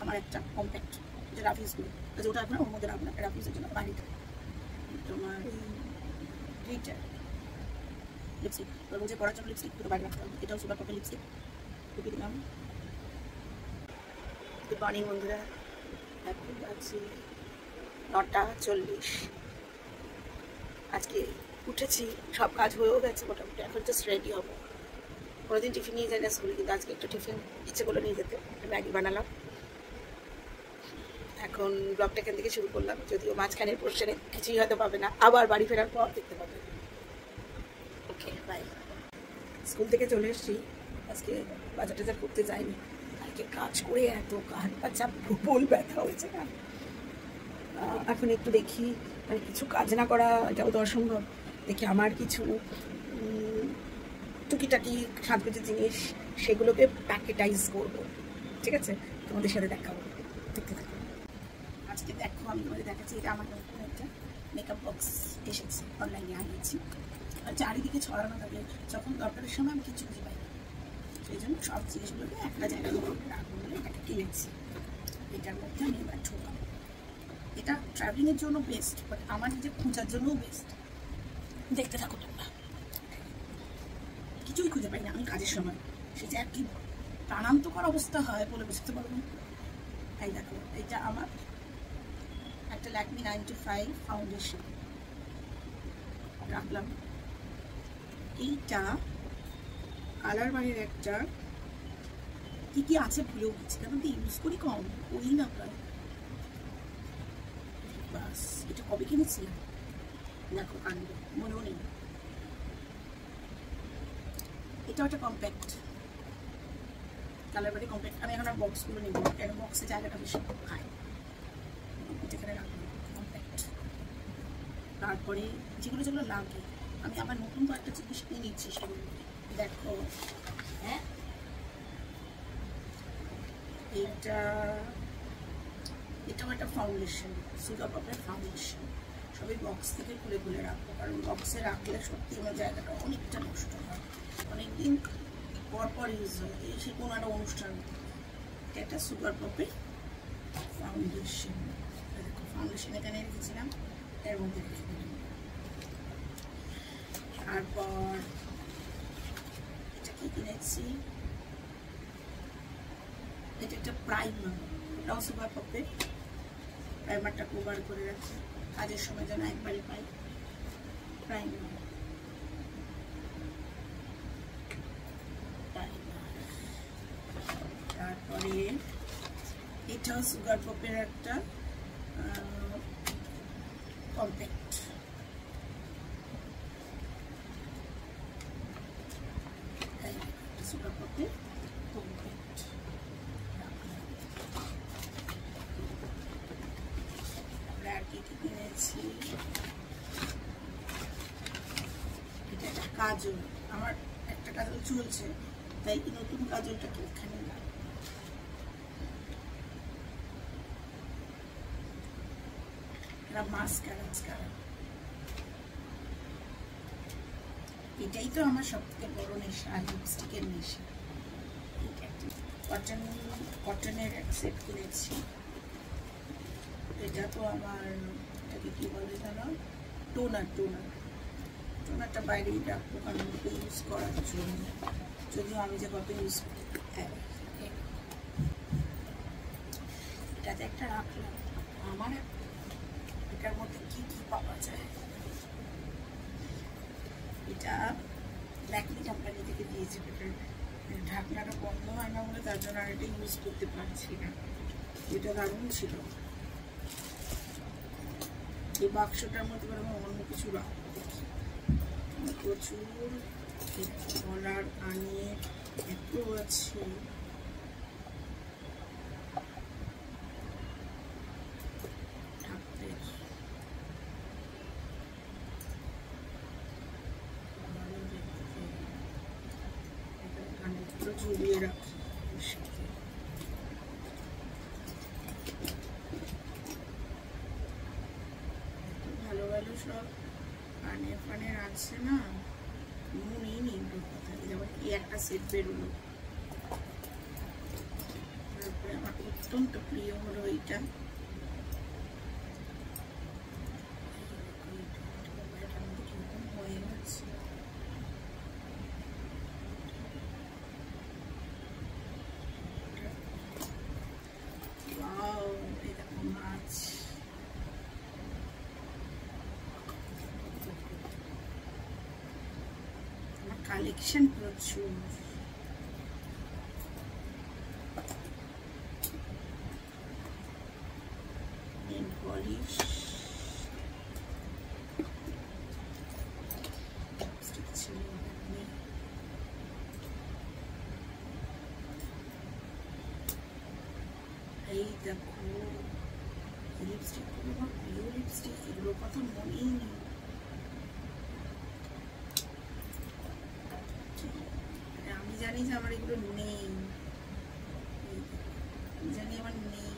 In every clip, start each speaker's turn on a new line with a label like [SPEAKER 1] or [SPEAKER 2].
[SPEAKER 1] আমার একটা কম্প্যাক্ট যে রাফিউজগুলো, ওটা আপনার ওর মধ্যে রাখবেন রাফিউজের জন্য বাড়িতে। তোমার এই গ্লিটার লিপস্টিক, ওর মধ্যে পরার জন্য লিপস্টিক দুটো বাইরে রাখতে হবে। এটাও সুপার পপের লিপস্টিক, টুপি দিলাম। গুড মর্নিং বন্ধুরা, এখন আছি 9:40। আজকে উঠেছি, সব কাজ হয়েও গেছে মোটামুটি, এখন জাস্ট রেডি হবো। কোনোদিন টিফিন নিয়ে যাই না স্কুলে, কিন্তু আজকে একটু টিফিন ইচ্ছে করলো নিয়ে যেতে, ম্যাগি বানালাম। এখন ব্লগটা এখান থেকে শুরু করলাম, যদিও মাঝখানের পোর্শনে কিছুই হয়তো পাবে না, আবার বাড়ি ফেরার পর দেখতে পাবে। Okay bye. স্কুল থেকে চলে এসেছি, আজকে বাজার টাজার করতে যাইনি, আজকে কাজ করে এত কাজ বাচ্চা প্রবল ব্যথা হয়েছে না। এখন একটু দেখি, মানে কিছু কাজ না করা এটাও তো অসম্ভব, দেখি আমার কিছু টুকিটাকি সাজগোজের জিনিস সেগুলোকে প্যাকেটাইজ করবো, ঠিক আছে? তোমাদের সাথে দেখাবো, দেখতে থাকো। আজকে দেখো আমি তোমাদের দেখাচ্ছি, এটা আমার নতুন একটা মেকআপ বক্স এসেছে, অনলাইনে আনিয়েছি। আর চারিদিকে ছড়ানো থাকে, যখন দরকারের সময় আমি কিছু খুঁজে পাই না, সেই জন্য সব জিনিসগুলোকে একটা জায়গায় রাখবো বলে এটাকে কিনেছি। এটার মধ্যে আমি এবার ঢোকাবো। এটা ট্রাভেলিংয়ের জন্য বেস্ট, বাট আমার নিজে খোঁজার জন্যও বেস্ট। দেখতে থাকো তোমরা। কিছুই খুঁজে পাই না আমি কাজের সময়, সে যে আর কি প্রাণান্তকর অবস্থা হয় বলে বুঝতে পারবো না। এই দেখো, এটা আমার একটা ল্যাকমি 95 ফাউন্ডেশন রাখলাম। এইটা কালার বারের একটা কি কি আছে ভুলেও গেছি, কারণ তো ইউজ করি কম, ওই না প্রায়। বাস, এটা কবে কিনেছিলাম দেখো, কাণ্ড মনেও নেই। এটাও একটা কম্প্যাক্ট, কালার বারে কম্প্যাক্ট। আমি এখন আর বক্সগুলো নেব, কেন বক্সে জায়গাটা বেশি খায়, এখানে রাখবো কম্প্যাক্ট। তারপরে যেগুলো যেগুলো লাগে, আমি আমার নতুন তো একটা জিনিস নিয়ে নিচ্ছি, সেগুলো দেখো। হ্যাঁ, এটাও একটা ফাউন্ডেশন, সুগার পপের ফাউন্ডেশন। সবই বক্স থেকে খুলে খুলে রাখবো, কারণ বক্সে রাখলে সত্যি আমার জায়গাটা অনেকটা নষ্ট হয়, অনেকদিন পরপর ইউজ হয়, সে কোনো একটা অনুষ্ঠান। এটা একটা সুগার পপের ফাউন্ডেশন, দেখো ফাউন্ডেশন এখানে রেখেছিলাম, এর মধ্যে রেখে দিলাম। তারপর এটা কি কিনেছি, এটা একটা প্রাইমার, এটাও সুপার পপের। প্রাইমারটা কভার করে রাখি, কাজের সময় যেন একবারে পাই প্রাইমার। তারপরে এটাও সুগার পপের একটা কম্প্যাক্ট, সুগার পপের কম্প্যাক্ট। আর কি কি কিনেছি, এটা একটা কাজল, আমার একটা কাজল চলছে, তাই নতুন কাজলটাকে এখানে মাস্কারা। এটাই তো আমার সব থেকে বড় নেশা, লিপস্টিকের নেশা। কটনের এক সেট কিনেছি, এটা তো আমার, এটাকে কি বলে জানো, টোনারটা বাইরেই রাখবো, কারণ ওকে ইউজ করার জন্য, যদিও আমি যে কত ইউজ করি। এটাতে একটা রাখলাম। আমার এটার মধ্যে কি কি পাওয়া যায়, এটা ল্যাকমি কোম্পানি থেকে দিয়েছে, ঢাকনাটা বন্ধ হয় না বলে তার জন্য আর এটা ইউজ করতে পারছি না। এটা দারুণ ছিল। এই বাক্সটার মধ্যে আমি অন্য কিছু রাখবো, প্রচুর কলার আনিয়ে এত আছে। ঝুলিয়ে রাখি, ভালো ভালো সব ফানের আছে না, মনেই নেই কোথায়। যেমন এই একটা সেট বেরোলো, তারপরে আমার অত্যন্ত প্রিয় হলো এইটা। হয়ে গেছে মাছ, আমার কালেকশন প্রচুর। নেল পলিশ, এই দেখো লিপস্টিক গুলো, আমার প্রিয় লিপস্টিক, এগুলোর কথা মনেই নেই। আমি জানি যে আমার এগুলো নেই, জানি আমার নেই।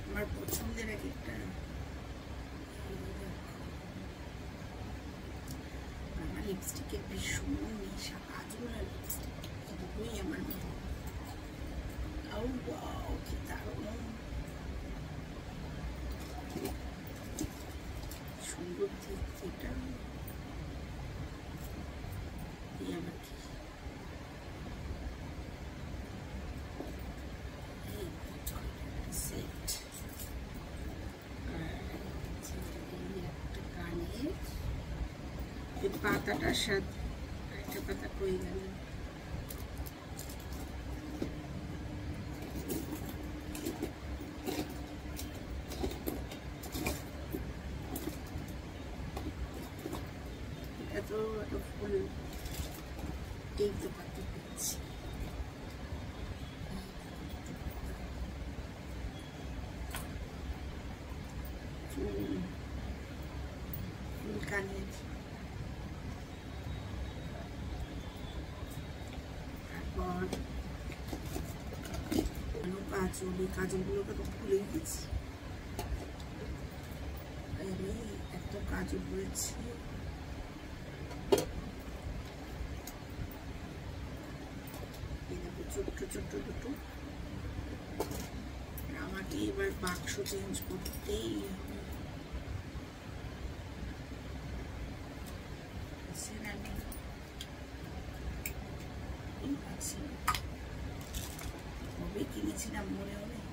[SPEAKER 1] আমার পছন্দের এক একটা, আমার লিপস্টিকের ভীষণ নেশা, কাজল আর লিপস্টিক দুটোই আমার নেই। কি দারুণ সুন্দর দেখতে, এটা আমার কি সেট, একটা কানের পাতাটার সাথে একটা পাতা কই গেল, তো একটা ফুল দেখতে পাচ্ছি। ফুল কানের, তারপর কাজল, এই কাজলগুলোকে তো ভুলে গেছি। একটা কাজল রয়েছে, ছোট্ট ছোট্ট দুটো। আমাকে এবার বাক্স চেঞ্জ করতেই হবে। কবে কিনেছিলাম মনেও নেই।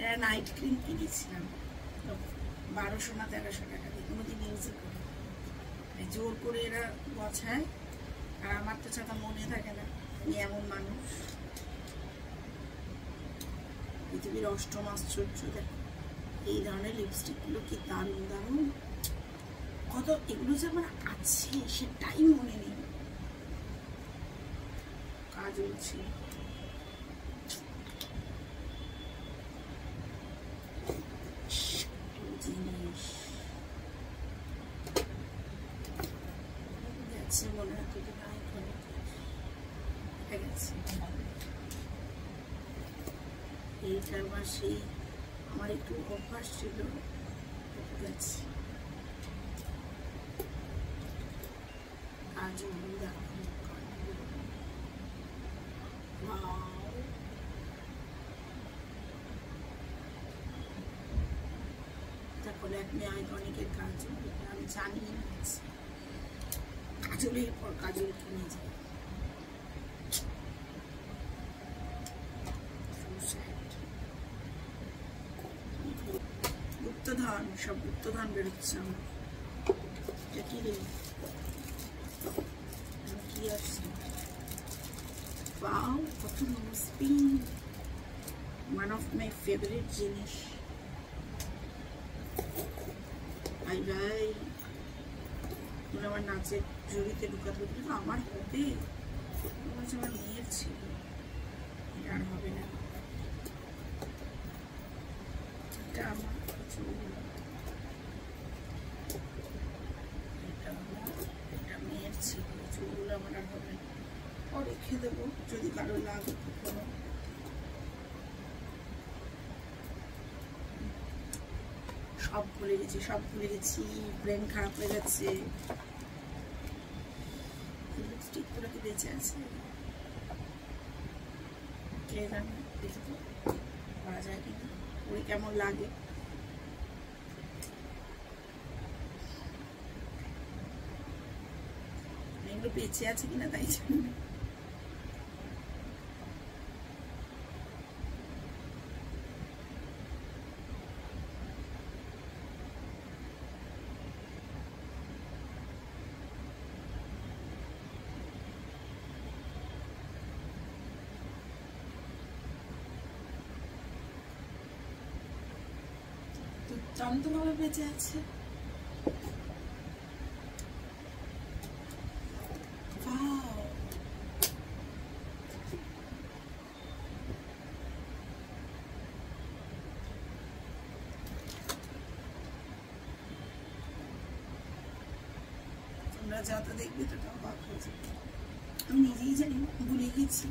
[SPEAKER 1] এরা নাইট ক্রিম কিনেছিলাম 1200 না 1300 টাকা দিয়ে, কোনোদিন ইউজও করি, জোর করে এরা বছায়, আর আমার তো ছাতা মনে থাকে না। আমি এমন মানুষ, পৃথিবীর অষ্টম আশ্চর্য। দেখো এই ধরনের লিপস্টিক গুলো কি দারুণ দারুণ, কত এগুলো যে আমার আছে সেটাই মনে নেই। কাজল ছিল, জিনিস মনে হয় এইটার মাসেই আমার একটু অভ্যাস ছিল, গেছে কাজল। দেখো ল্যাকমে আইকনিকের কাজল, আমি জানি না কাজলের পর কাজল কিনে যায়। গুপ্তধন, সব গুপ্তধন বেরোচ্ছে আমার। এটা কি রে, কি আসছে? ওয়াও, কত nose pin, one of my favourite জিনিস। Bye bye. আমার নাচের জড়িতে ঢুকাতে হবে, আমার হবে, আমার মেয়ের ছিল, আর হবে না। এটা আমার এটা মেয়ের ছিল, চুলগুলো আমার আর হবে না, ও রেখে দেবো যদি কারো লাগে কখনো। সব ভুলে গেছি, ব্রেন খারাপ হয়ে যাচ্ছে। লিপস্টিক গুলো কি বেঁচে আছে কে জানে, দেখি তো করা যায় কিনা, ওই কেমন লাগে। এগুলো বেঁচে আছে কিনা তাই জন্য। দুর্দান্তভাবে বেঁচে আছে। তোমরা যত দেখবে তত অবাক হয়ে যাবে। আমি নিজেই জানি, ভুলে গেছি।